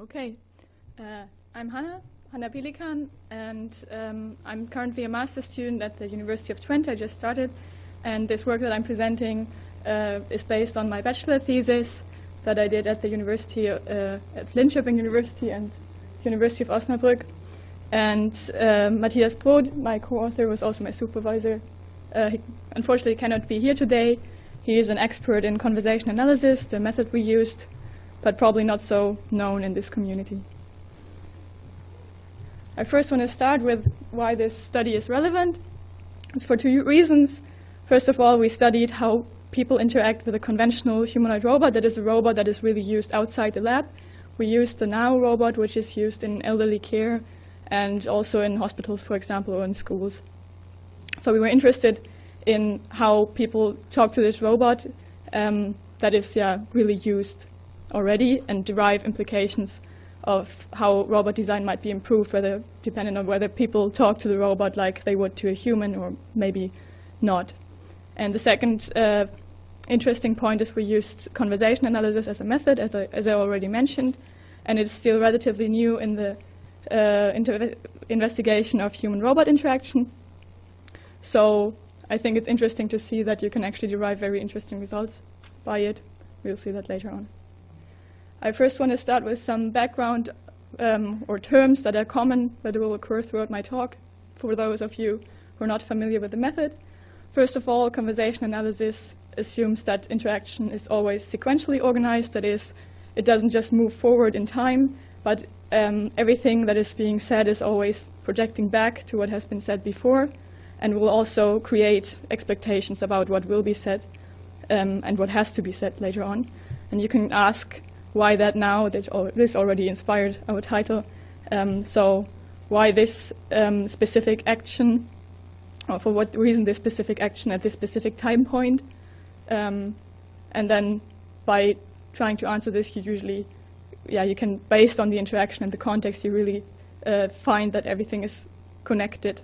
Okay, I'm Hanna Pelikan, and I'm currently a master's student at the University of Twente. I just started, and this work that I'm presenting is based on my bachelor thesis that I did at the University, at Linköping University and University of Osnabrück. And Matthias Brod, my co-author, was also my supervisor. He unfortunately cannot be here today. He is an expert in conversation analysis, the method we used, but probably not so known in this community. I first want to start with why this study is relevant. It's for two reasons. First of all, we studied how people interact with a conventional humanoid robot, that is a robot that is really used outside the lab. We used the Now robot, which is used in elderly care and also in hospitals, for example, or in schools. So we were interested in how people talk to this robot that is really used already, and derive implications of how robot design might be improved, whether depending on whether people talk to the robot like they would to a human or maybe not. And the second interesting point is we used conversation analysis as a method, as I already mentioned, and it's still relatively new in the investigation of human-robot interaction. So I think it's interesting to see that you can actually derive very interesting results by it. We'll see that later on. I first want to start with some background or terms that are common that will occur throughout my talk for those of you who are not familiar with the method. First of all, conversation analysis assumes that interaction is always sequentially organized. That is, it doesn't just move forward in time, but everything that is being said is always projecting back to what has been said before, and will also create expectations about what will be said and what has to be said later on. And you can ask why that now, this already inspired our title. So why this specific action, or for what reason this specific action at this specific time point. And then by trying to answer this, you usually, you can, based on the interaction and the context, you really find that everything is connected.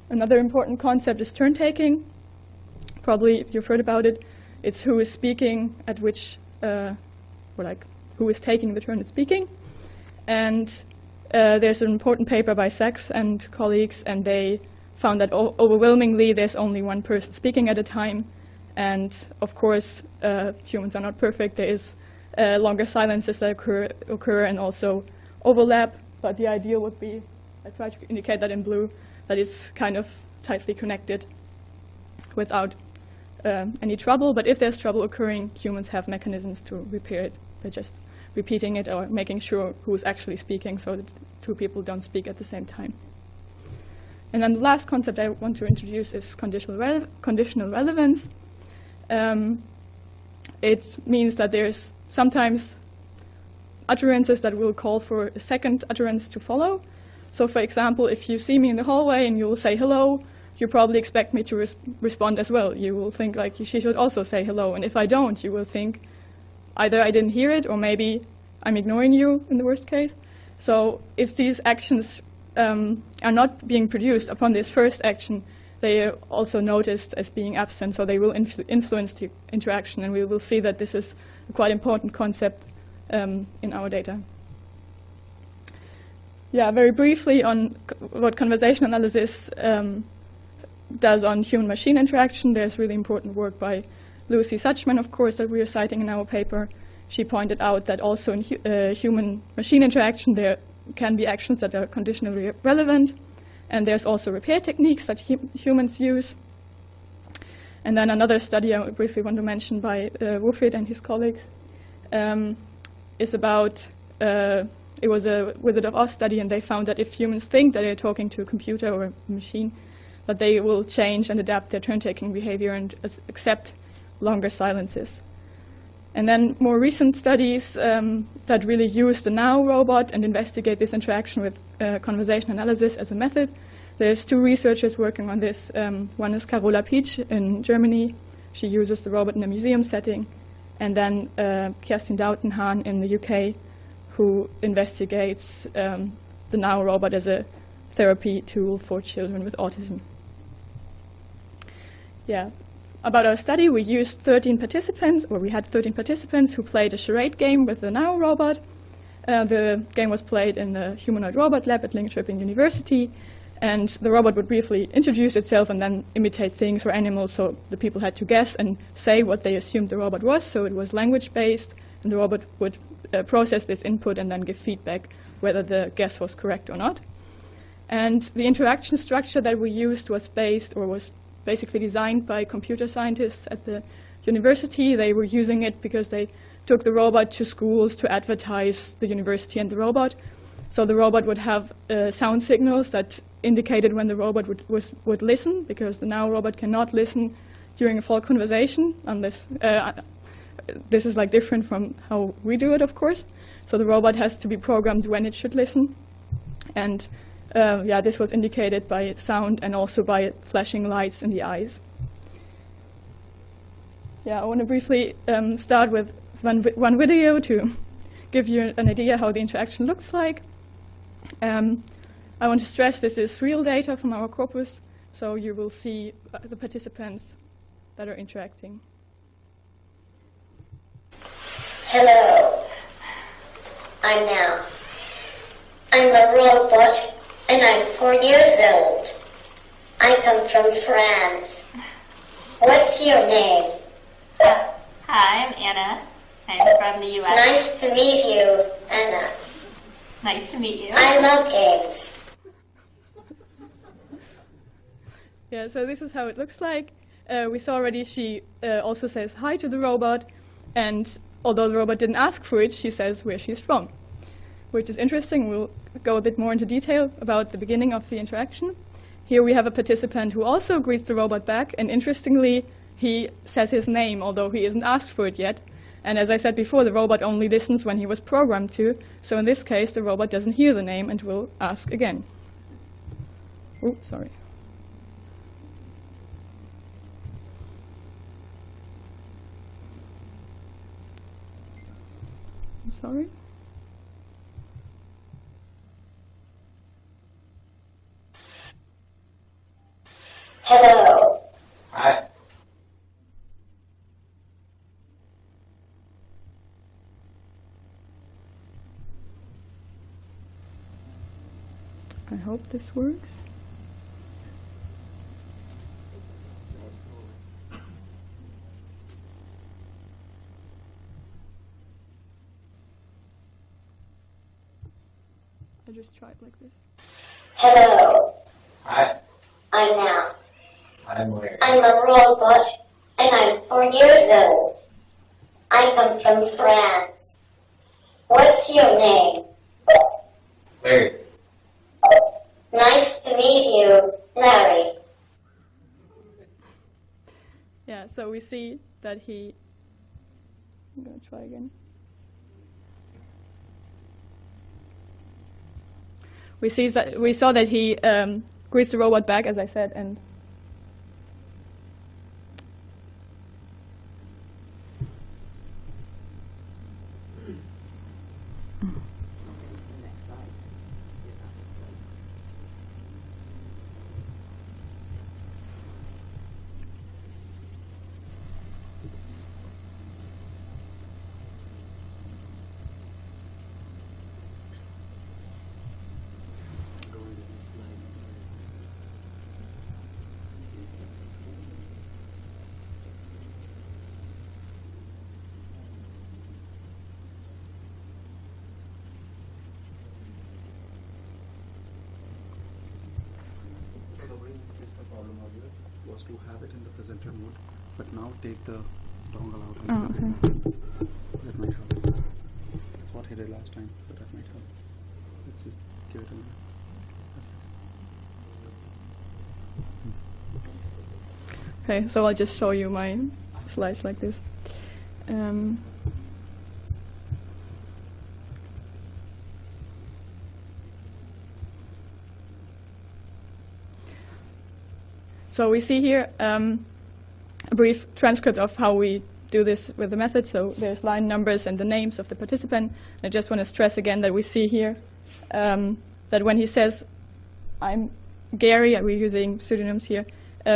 Another important concept is turn-taking. Probably you've heard about it. It's who is speaking at which, who is taking the turn at speaking. And there's an important paper by Sachs and colleagues, and they found that overwhelmingly there's only one person speaking at a time. And of course, humans are not perfect. There is longer silences that occur and also overlap. But the ideal would be, I try to indicate that in blue, that it's kind of tightly connected without any trouble. But if there's trouble occurring, humans have mechanisms to repair it by just repeating it or making sure who's actually speaking so that two people don't speak at the same time. And then the last concept I want to introduce is conditional relevance. It means that there's sometimes utterances that will call for a second utterance to follow. So for example, if you see me in the hallway and you will say hello, you probably expect me to respond as well. You will think like she should also say hello. And if I don't, you will think either I didn't hear it or maybe I'm ignoring you in the worst case. So if these actions are not being produced upon this first action, they are also noticed as being absent, so they will influence the interaction, and we will see that this is a quite important concept in our data. Very briefly on what conversation analysis does on human-machine interaction. There's really important work by Lucy Suchman, of course, that we are citing in our paper. She pointed out that also in human-machine interaction there can be actions that are conditionally relevant, and there's also repair techniques that humans use. And then another study I briefly want to mention by Wufid and his colleagues is about, it was a Wizard of Oz study, and they found that if humans think that they're talking to a computer or a machine, that they will change and adapt their turn-taking behavior and accept longer silences. And then more recent studies that really use the Now robot and investigate this interaction with conversation analysis as a method. There's two researchers working on this. One is Carola Pietsch in Germany. She uses the robot in a museum setting. And then Kerstin Dautenhahn in the UK, who investigates the Now robot as a therapy tool for children with autism. About our study, we used 13 participants, or we had 13 participants who played a charade game with the Now robot. The game was played in the humanoid robot lab at Linköping University, and the robot would briefly introduce itself and then imitate things or animals, so the people had to guess and say what they assumed the robot was. So it was language-based, and the robot would process this input and then give feedback whether the guess was correct or not. And the interaction structure that we used was basically designed by computer scientists at the university. They were using it because they took the robot to schools to advertise the university and the robot. So the robot would have sound signals that indicated when the robot would listen, because the now robot cannot listen during a full conversation unless this is like different from how we do it, of course. So the robot has to be programmed when it should listen. And this was indicated by sound and also by flashing lights in the eyes. I want to briefly start with one video to give you an idea how the interaction looks like. I want to stress this is real data from our corpus, so you will see the participants that are interacting. Hello, I'm Now. I'm a robot and I'm 4 years old. I come from France. What's your name? Hi, I'm Anna. I'm from the U.S. Nice to meet you, Anna. Nice to meet you. I love games. So this is how it looks like. We saw already she also says hi to the robot, and although the robot didn't ask for it, she says where she's from, which is interesting. We'll go a bit more into detail about the beginning of the interaction. Here we have a participant who also greets the robot back, and interestingly, he says his name, although he isn't asked for it yet. And as I said before, the robot only listens when he was programmed to, so in this case, the robot doesn't hear the name and will ask again. Oh, sorry. Sorry. Hello. Hi. I hope this works. I just tried like this. Hello. Hi. I'm Now. I'm Larry. I'm a robot and I'm 4 years old. I come from France. What's your name? Larry. Nice to meet you, Larry. So we see that he... I'm going to try again. We saw that he greets the robot back, as I said, and was to have it in the presenter mode, but now take the dongle out and plug it back in. That might help. That's what he did last time, so that might help. Let's see. Give it a minute. okay, so I'll just show you my slides like this. So we see here a brief transcript of how we do this with the method. So there's line numbers and the names of the participant. And I just want to stress again that we see here that when he says, I'm Gary, and we're using pseudonyms here,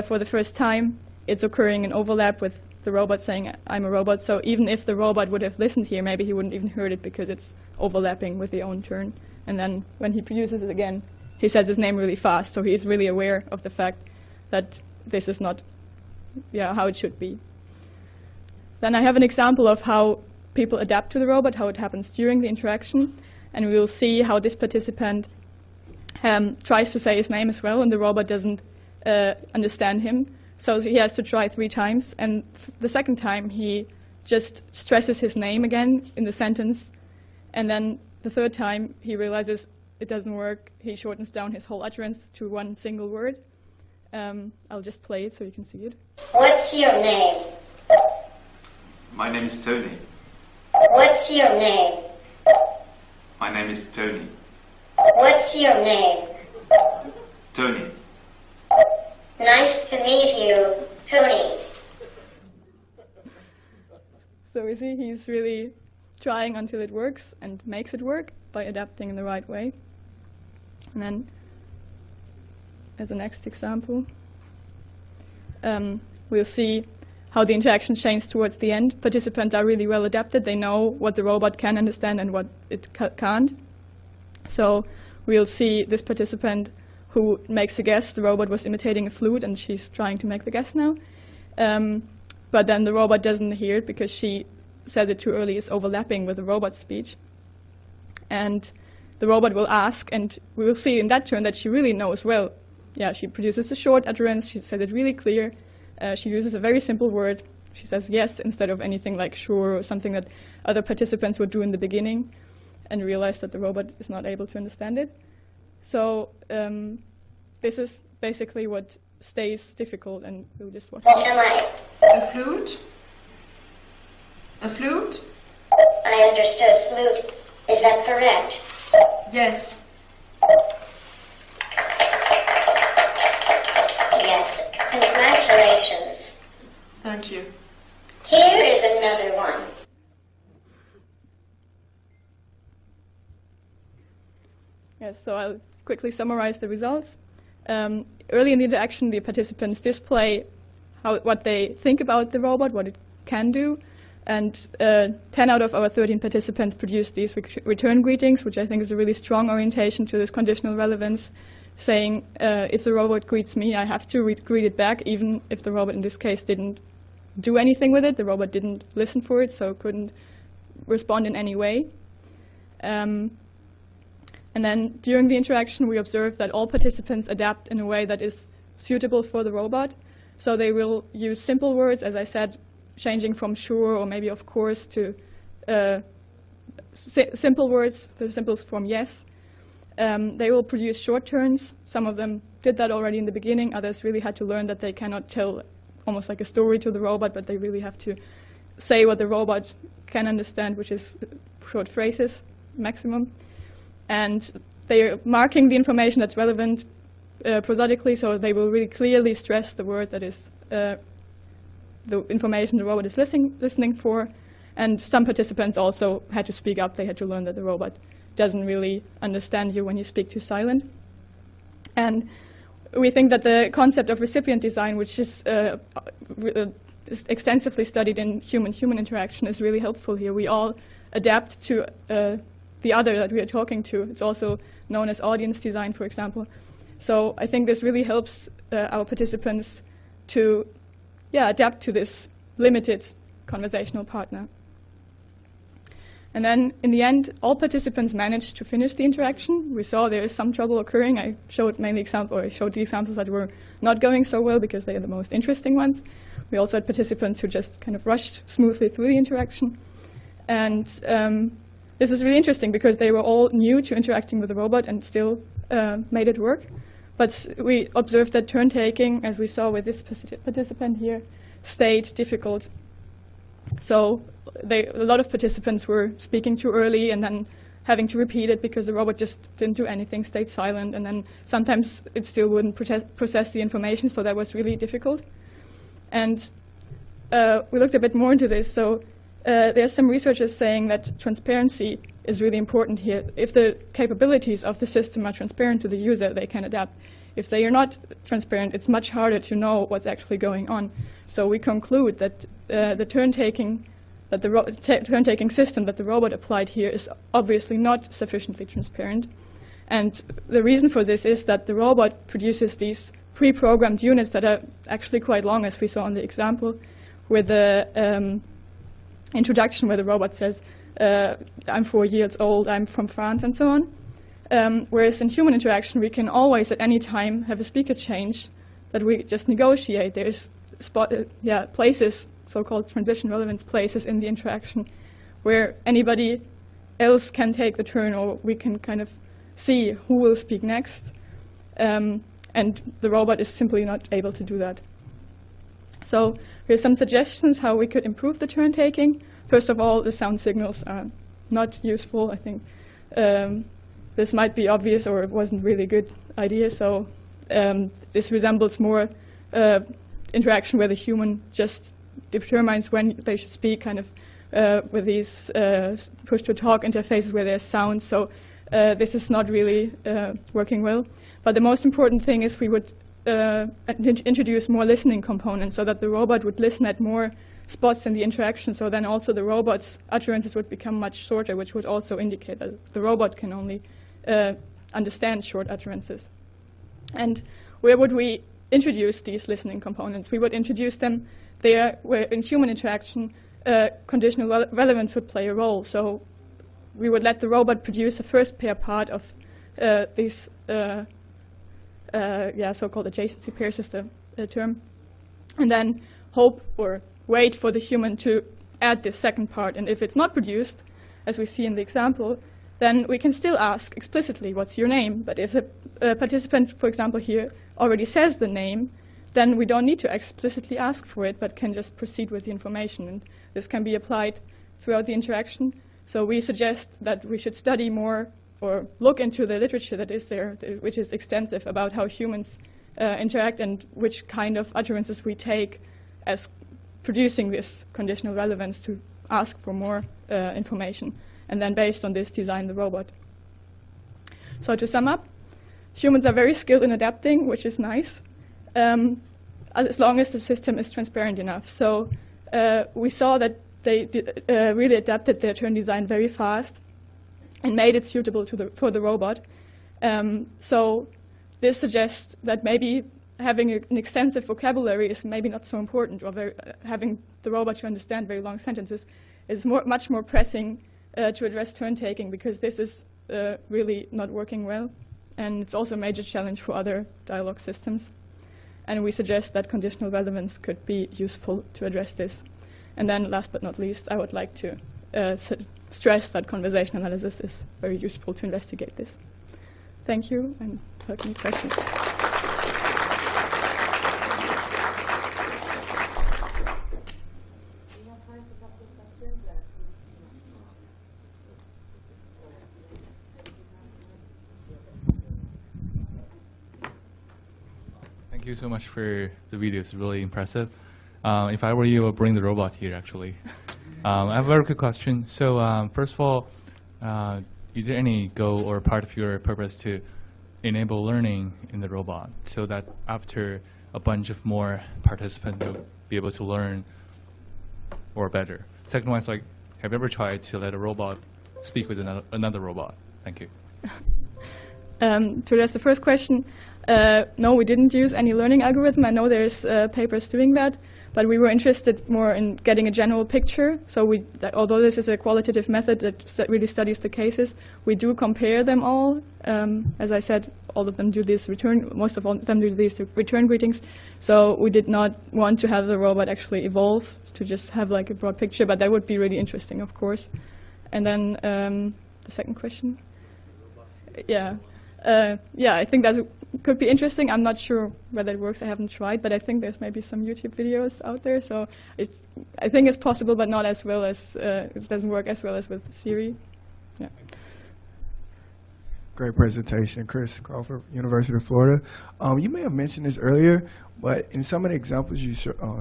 for the first time, it's occurring in overlap with the robot saying, I'm a robot. So even if the robot would have listened here, maybe he wouldn't even heard it because it's overlapping with the own turn. And then when he produces it again, he says his name really fast. So he's really aware of the fact that this is not how it should be. Then I have an example of how people adapt to the robot, how it happens during the interaction. And we will see how this participant tries to say his name as well, and the robot doesn't understand him. So he has to try 3 times, and the second time he just stresses his name again in the sentence, and then the third time he realizes it doesn't work. He shortens down his whole utterance to one single word. I'll just play it so you can see it. What's your name? My name is Tony. What's your name? My name is Tony. What's your name? Tony. Nice to meet you, Tony. So we see he's really trying until it works and makes it work by adapting in the right way. And then, as a next example, we'll see how the interaction changes towards the end. Participants are really well adapted. They know what the robot can understand and what it can't. So we'll see this participant who makes a guess. The robot was imitating a flute, and she's trying to make the guess now. But then the robot doesn't hear it because she says it too early. It's overlapping with the robot's speech. And the robot will ask, and we will see in that turn that she really knows well. Yeah, she produces a short utterance. She says it really clear. She uses a very simple word. She says yes instead of anything like sure or something that other participants would do in the beginning, and realize that the robot is not able to understand it. So this is basically what stays difficult, and we'll just watch What it. am I? A flute? A flute? I understood flute. Is that correct? Yes. Yes. Congratulations. Thank you. Here is another one. Yes, so I'll quickly summarize the results. Early in the interaction, the participants display what they think about the robot, what it can do, and 10 out of our 13 participants produced these return greetings, which I think is a really strong orientation to this conditional relevance, saying if the robot greets me, I have to greet it back, even if the robot in this case didn't do anything with it. The robot didn't listen for it, so couldn't respond in any way. And then during the interaction, we observed that all participants adapt in a way that is suitable for the robot. So they will use simple words, as I said, changing from sure or maybe of course to simple words, the simplest form yes. They will produce short turns. Some of them did that already in the beginning. Others really had to learn that they cannot tell almost like a story to the robot, but they really have to say what the robot can understand, which is short phrases maximum. And they are marking the information that's relevant prosodically, so they will really clearly stress the word that is the information the robot is listening for. And some participants also had to speak up. They had to learn that the robot doesn't really understand you when you speak too silent. And we think that the concept of recipient design, which is extensively studied in human-human interaction, is really helpful here. We all adapt to the other that we are talking to. It's also known as audience design, for example. So I think this really helps our participants to adapt to this limited conversational partner. And then in the end, all participants managed to finish the interaction. We saw there is some trouble occurring. I showed the examples that were not going so well because they are the most interesting ones. We also had participants who just kind of rushed smoothly through the interaction. And this is really interesting because they were all new to interacting with the robot and still made it work. But we observed that turn-taking, as we saw with this participant here, stayed difficult. So a lot of participants were speaking too early and then having to repeat it because the robot just didn't do anything, stayed silent, and then sometimes it still wouldn't process the information, so that was really difficult. And we looked a bit more into this. So there's some researchers saying that transparency is really important here. If the capabilities of the system are transparent to the user, they can adapt. if they are not transparent, it's much harder to know what's actually going on. So we conclude that the turn-taking turn-taking system that the robot applied here is obviously not sufficiently transparent. And the reason for this is that the robot produces these pre-programmed units that are actually quite long, as we saw in the example, with the introduction where the robot says, I'm 4 years old, I'm from France, and so on. Whereas in human interaction, we can always at any time have a speaker change that we just negotiate. There's places, so-called transition relevance places in the interaction where anybody else can take the turn, or we can kind of see who will speak next. And the robot is simply not able to do that. So here's some suggestions how we could improve the turn taking. First of all, the sound signals are not useful. I think this might be obvious, or it wasn't really a good idea. So this resembles more interaction where the human just determines when they should speak, kind of with these push-to-talk interfaces where there's sound. So this is not really working well. But the most important thing is we would introduce more listening components so that the robot would listen at more spots in the interaction. So then also the robot's utterances would become much shorter, which would also indicate that the robot can only understand short utterances. And where would we introduce these listening components? We would introduce them there where in human interaction conditional relevance would play a role. So we would let the robot produce a first pair part of these so-called adjacency pairs is the term, and then hope or wait for the human to add this second part. And if it's not produced, as we see in the example, then we can still ask explicitly, what's your name? But if a participant, for example here, already says the name, then we don't need to explicitly ask for it, but can just proceed with the information. And this can be applied throughout the interaction. So we suggest that we should study more or look into the literature that is there, which is extensive, about how humans interact and which kind of utterances we take as producing this conditional relevance to ask for more information. And then based on this, design the robot. So to sum up, humans are very skilled in adapting, which is nice, as long as the system is transparent enough. So we saw that they really adapted their turn design very fast and made it suitable for the robot. So this suggests that maybe having an extensive vocabulary is maybe not so important, or having the robot to understand very long sentences is much more pressing to address turn taking, because this is really not working well. And it's also a major challenge for other dialogue systems. And we suggest that conditional relevance could be useful to address this. And then last but not least, I would like to stress that conversation analysis is very useful to investigate this. Thank you, and welcome to questions. Thank you so much for the video. It's really impressive. If I were you, I would bring the robot here, actually. I have a very quick question. So first of all, is there any goal or part of your purpose to enable learning in the robot so that after a bunch of more participants will be able to learn or better? Second one is like, have you ever tried to let a robot speak with another robot? Thank you. To address the first question, no, we didn't use any learning algorithm. I know there's papers doing that, but we were interested more in getting a general picture. So although this is a qualitative method that really studies the cases, we do compare them all. As I said, all of them do this most of them do these return greetings. So we did not want to have the robot actually evolve to just have like a broad picture, but that would be really interesting, of course. And then the second question. Yeah, I think that could be interesting. I'm not sure whether it works. I haven't tried, but I think there's maybe some YouTube videos out there. So I think it's possible, but not as well as it doesn't work as well as with Siri. Yeah. Great presentation, Chris Crawford, University of Florida. You may have mentioned this earlier, but in some of the examples you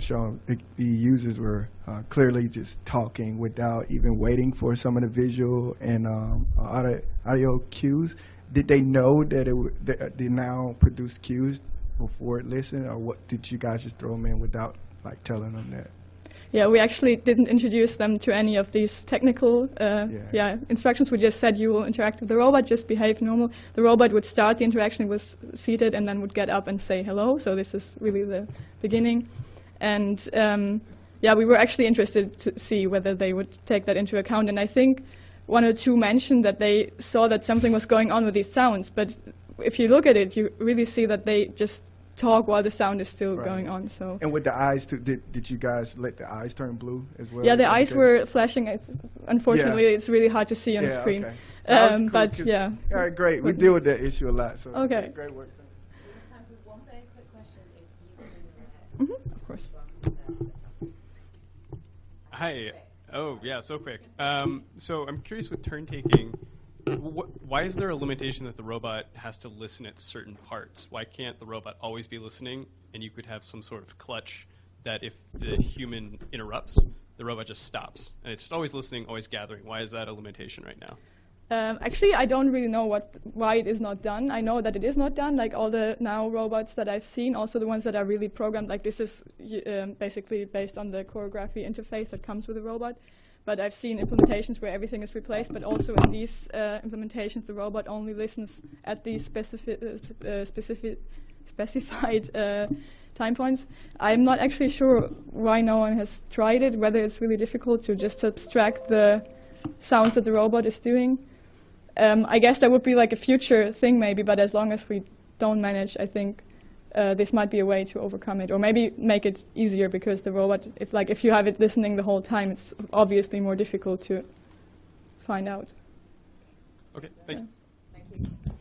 shown, the users were clearly just talking without even waiting for some of the visual and audio cues. did they know that they now produced cues before it listened, or what? Did you guys just throw them in without like telling them that? Yeah, we actually didn't introduce them to any of these technical instructions. We just said you will interact with the robot, just behave normal. The robot would start the interaction, it was seated, and then would get up and say hello. So this is really the beginning. And we were actually interested to see whether they would take that into account. And I think one or two mentioned that they saw that something was going on with these sounds. But if you look at it, you really see that they just talk while the sound is still going on. So. And with the eyes, too, did you guys let the eyes turn blue as well? Yeah, the eyes were flashing. Unfortunately, it's really hard to see on the screen. Okay. But yeah. All right, great. We deal with that issue a lot. So okay. Great work. One very quick question, if you can. Of course. Hi. Oh, yeah, so quick. So I'm curious with turn taking. Why is there a limitation that the robot has to listen at certain parts? Why can't the robot always be listening, and you could have some sort of clutch that if the human interrupts, the robot just stops, and it's just always listening, always gathering? Why is that a limitation right now? Actually, I don't really know why it is not done. I know that it is not done. Like all the now robots that I've seen, also the ones that are really programmed, like this is basically based on the choreography interface that comes with the robot. But I've seen implementations where everything is replaced, but also in these implementations, the robot only listens at these specified time points. I'm not actually sure why no one has tried it, whether it's really difficult to just abstract the sounds that the robot is doing. I guess that would be like a future thing maybe, but as long as we don't manage, I think this might be a way to overcome it, or maybe make it easier, because the robot, if you have it listening the whole time, it's obviously more difficult to find out. Okay, thank you. Thank you.